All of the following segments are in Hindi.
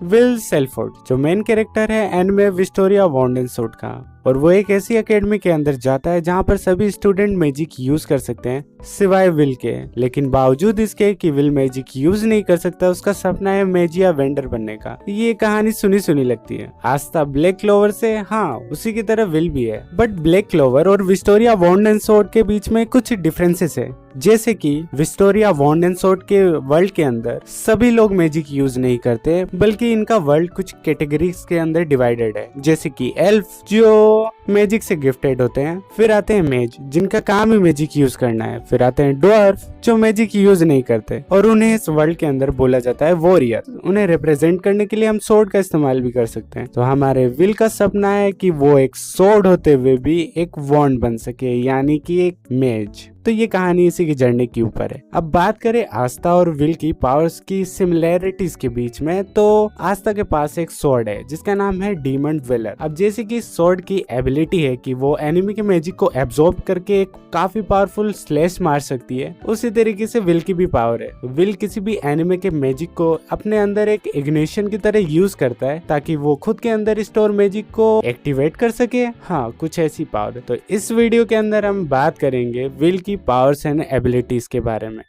विल सेल्फोर्ड जो मेन कैरेक्टर है एनिमे विस्टोरिया वॉन्डन सोर्ड का, और वो एक ऐसी एकेडमी के अंदर जाता है जहाँ पर सभी स्टूडेंट मैजिक यूज कर सकते हैं सिवाय विल के। लेकिन बावजूद इसके कि विल मैजिक यूज नहीं कर सकता, उसका सपना है मैजिया वेंडर बनने का। ये कहानी सुनी सुनी लगती है। आस्था ब्लैक क्लोवर से, हाँ उसी की तरह विल भी है, बट ब्लैक क्लोवर और विस्टोरिया वॉन्डन सोर्ड के बीच में कुछ डिफरेंसेस है। जैसे कि विस्टोरिया वॉन्डन सोर्ड के वर्ल्ड के अंदर सभी लोग मैजिक यूज नहीं करते, बल्कि इनका वर्ल्ड कुछ कैटेगरीज के अंदर डिवाइडेड है। जैसे कि एल्फ जो मैजिक से गिफ्टेड होते हैं, फिर आते हैं मेज जिनका काम ही मैजिक यूज करना है, फिर आते हैं ड्वार्फ जो मैजिक यूज नहीं करते और उन्हें इस वर्ल्ड के अंदर बोला जाता है वॉरियर। उन्हें रिप्रेजेंट करने के लिए हम सोर्ड का इस्तेमाल भी कर सकते हैं। तो हमारे विल का सपना है कि वो एक सोर्ड होते हुए भी एक वॉन्ड बन सके, यानी कि एक मेज। तो ये कहानी इसी की जर्नी के ऊपर है। अब बात करें आस्था और विल की पावर्स की सिमिलैरिटीज के बीच में, तो आस्था के पास एक स्वॉर्ड है जिसका नाम है डीमन ड्वेलर। अब जैसे कि स्वॉर्ड की एबिलिटी है कि वो एनिमी के मैजिक को एब्जॉर्ब करके एक काफी पावरफुल स्लैश मार सकती है, उसी तरीके से विल की भी पावर है। विल किसी भी एनिमी के मैजिक को अपने अंदर एक इग्निशन की तरह यूज करता है ताकि वो खुद के अंदर स्टोर मैजिक को एक्टिवेट कर सके। हाँ, कुछ ऐसी पावर। तो इस वीडियो के अंदर हम बात करेंगे विल की पावर्स एंड एबिलिटीज के बारे में।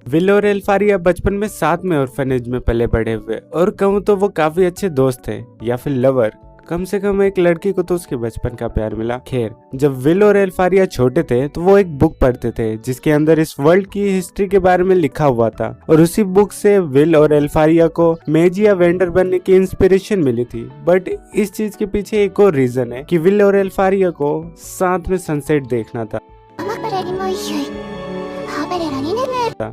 विल और एल्फारिया बचपन में साथ में ऑर्फनेज में पले बढ़े हुए, और कहूँ तो वो काफी अच्छे दोस्त थे या फिर लवर। कम से कम एक लड़की को तो उसके बचपन का प्यार मिला। खैर, जब विल और एल्फारिया छोटे थे तो वो एक बुक पढ़ते थे जिसके अंदर इस वर्ल्ड की हिस्ट्री के बारे में लिखा हुआ था, और उसी बुक से विल और एल्फारिया को मैजिया वेंडर बनने की इंस्पिरेशन मिली थी। बट इस चीज के पीछे एक और रीजन है कि विल और एल्फारिया को साथ में सनसेट देखना था।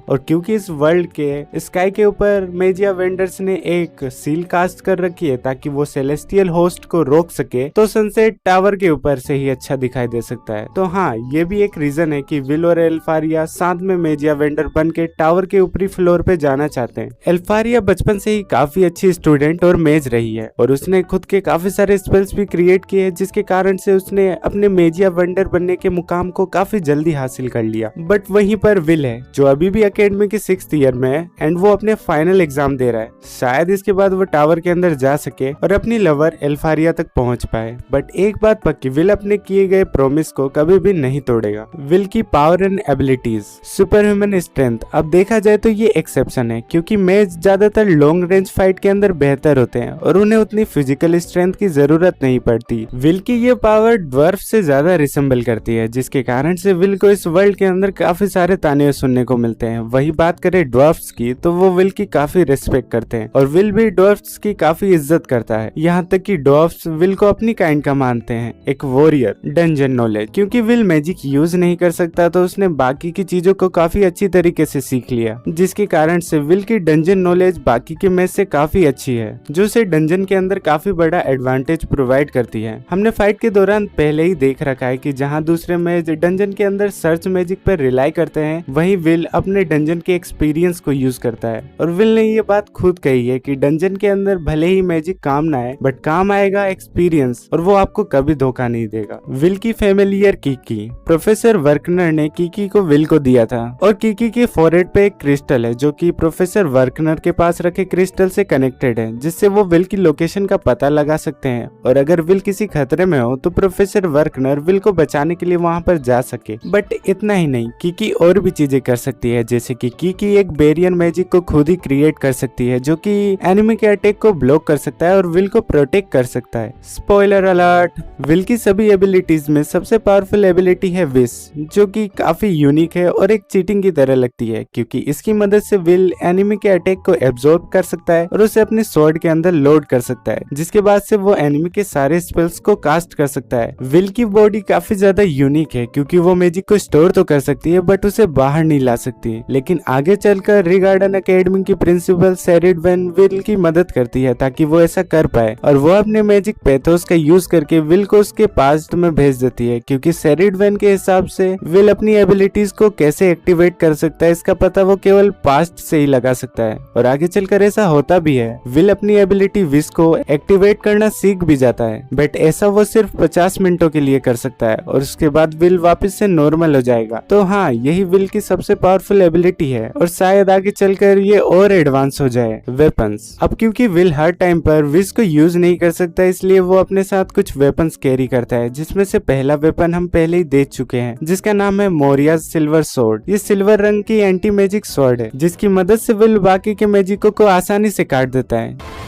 और क्योंकि इस वर्ल्ड के स्काई के ऊपर मैजिया वेंडर्स ने एक सील कास्ट कर रखी है ताकि वो सेलेस्टियल होस्ट को रोक सके, तो सनसेट टावर के ऊपर से ही अच्छा दिखाई दे सकता है। तो हाँ, ये भी एक रीजन है कि विल और एल्फारिया साथ में मैजिया वेंडर बन के टावर के ऊपरी फ्लोर पे जाना चाहते हैं। एल्फारिया बचपन से ही काफी अच्छी स्टूडेंट और मेज रही है, और उसने खुद के काफी सारे स्पेल्स भी क्रिएट किए, जिसके कारण से उसने अपने मैजिया वेंडर बनने के मुकाम को काफी जल्दी हासिल कर लिया। बट वहीं पर विल है जो अभी भी अकेडमी के 6th ईयर में है, एंड वो अपने फाइनल एग्जाम दे रहा है। शायद इसके बाद वो टावर के अंदर जा सके और अपनी लवर एल्फारिया तक पहुंच पाए। बट एक बात पक्की, विल अपने किए गए प्रॉमिस को कभी भी नहीं तोड़ेगा। विल की power and abilities, super human strength. अब देखा जाए तो ये एक्सेप्शन है, क्योंकि मेज ज्यादातर लॉन्ग रेंज फाइट के अंदर बेहतर होते हैं और उन्हें उतनी फिजिकल स्ट्रेंथ की जरूरत नहीं पड़ती। विल की ये पावर ड्वार्फ से ज्यादा रिसेंबल करती है, जिसके कारण से विल को इस वर्ल्ड के अंदर काफी सारे ताने सुनने को मिलते हैं। वही बात करें ड्वार्फ्स की, तो वो विल की काफी रिस्पेक्ट करते हैं, और विल भी ड्वार्फ्स की काफी इज्जत करता है। यहाँ तक कि ड्वार्फ्स विल को अपनी काइंड का मानते हैं, एक वॉरियर। डंजन नॉलेज, क्योंकि विल मैजिक यूज नहीं कर सकता तो उसने बाकी की चीजों को काफी अच्छी तरीके से सीख लिया, जिसके कारण से विल की डंजन नॉलेज बाकी के मैच से काफी अच्छी है, जो उसे डंजन के अंदर काफी बड़ा एडवांटेज प्रोवाइड करती है। हमने फाइट के दौरान पहले ही देख रखा है कि जहाँ दूसरे मैच डंजन के अंदर सर्च मैजिक पर रिलाई करते हैं, वही विल अपने डंजन के एक्सपीरियंस को यूज करता है। और विल ने ये बात खुद कही है कि डंजन के अंदर भले ही मैजिक काम ना आए, बट काम आएगा एक्सपीरियंस, और वो आपको कभी धोखा नहीं देगा। विल की फैमिलियर कीकी, प्रोफेसर वर्कनर ने कीकी को विल को दिया था, और कीकी के फॉरहेड पे एक क्रिस्टल है जो कि प्रोफेसर वर्कनर के पास रखे क्रिस्टल से कनेक्टेड है, जिससे वो विल की लोकेशन का पता लगा सकते हैं, और अगर विल किसी खतरे में हो तो प्रोफेसर वर्कनर विल को बचाने के लिए वहाँ पर जा सके। बट इतना ही नहीं, कीकी और भी चीजें कर सकती है, जैसे कि कीकी एक बेरियन मैजिक को खुद ही क्रिएट कर सकती है जो कि एनिमी के अटैक को ब्लॉक कर सकता है और विल को प्रोटेक्ट कर सकता है। स्पॉइलर अलर्ट, विल की सभी एबिलिटीज में सबसे पावरफुल एबिलिटी है विश, जो कि काफी यूनिक है और एक चीटिंग की तरह लगती है, क्योंकि इसकी मदद से विल एनिमी के अटैक को एब्जॉर्ब कर सकता है और उसे अपने स्वॉर्ड के अंदर लोड कर सकता है, जिसके बाद से वो एनिमी के सारे स्पेल्स को कास्ट कर सकता है। विल की बॉडी काफी ज्यादा यूनिक है, क्योंकि वो मैजिक को स्टोर तो कर सकती है बट उसे बाहर नहीं ला सकती। लेकिन आगे चलकर रिगार्डन एकेडमी की प्रिंसिपल सेरिडवेन विल की मदद करती है ताकि वो ऐसा कर पाए, और वो अपने मैजिक पैथोस का यूज करके विल को उसके पास्ट में भेज देती है, क्योंकि सेरिडवेन के हिसाब से विल अपनी एबिलिटीज को कैसे एक्टिवेट कर सकता है इसका पता वो केवल पास्ट से ही लगा सकता है, और आगे चलकर ऐसा होता भी है। विल अपनी एबिलिटी विश को एक्टिवेट करना सीख भी जाता है, बट ऐसा वो सिर्फ 50 मिनटों के लिए कर सकता है, और उसके बाद विल वापस से नॉर्मल हो जाएगा। तो हाँ, यही विल की सबसे पावरफुल एबिलिटी है और शायद आगे चलकर ये और एडवांस हो जाए। वेपन्स। अब क्योंकि विल हर टाइम पर विश को यूज नहीं कर सकता, इसलिए वो अपने साथ कुछ वेपन्स कैरी करता है, जिसमें से पहला वेपन हम पहले ही देख चुके हैं, जिसका नाम है मोरिया सिल्वर सोर्ड। ये सिल्वर रंग की एंटी मैजिक स्वॉर्ड है, जिसकी मदद से विल बाकी के मैजिकों को आसानी से काट देता है।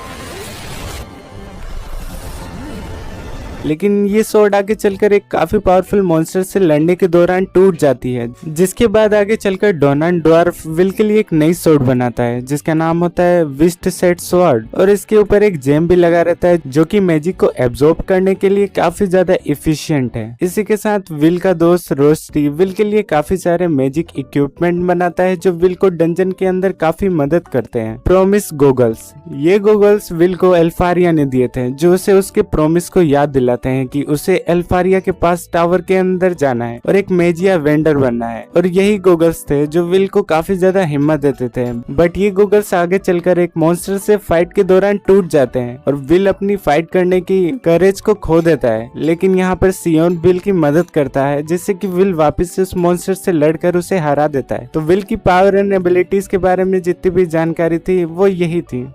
लेकिन ये स्वॉर्ड आगे चलकर एक काफी पावरफुल मॉन्स्टर से लड़ने के दौरान टूट जाती है, जिसके बाद आगे चलकर डोनान ड्वार्फ विल के लिए एक नई स्वॉर्ड बनाता है, जिसका नाम होता है विस्ट सेट स्वॉर्ड, और इसके ऊपर एक जेम भी लगा रहता है जो कि मैजिक को एब्जॉर्ब करने के लिए काफी ज्यादा इफिशियंट है। इसी के साथ विल का दोस्त रोस्टी विल के लिए काफी सारे मैजिक इक्विपमेंट बनाता है जो विल को डंजन के अंदर काफी मदद करते हैं। Promise goggles. ये गोगल्स विल को एल्फारिया ने दिए थे, जो उसे उसके प्रोमिस को याद दिलाते हैं कि उसे एल्फारिया के पास टावर के अंदर जाना है और एक मेजिया वेंडर बनना है। और यही गोगल्स थे जो विल को काफी ज्यादा हिम्मत देते थे। बट ये गोगल्स आगे चलकर एक मॉन्स्टर से फाइट के दौरान टूट जाते हैं और विल अपनी फाइट करने की करेज को खो देता है। लेकिन यहाँ पर सियोन विल की मदद करता है, जिससे कि विल वापस से उस मॉन्स्टर से लड़कर उसे हरा देता है। तो विल की पावर एंड एबिलिटीज के बारे में जितनी भी जानकारी थी वो यही थी।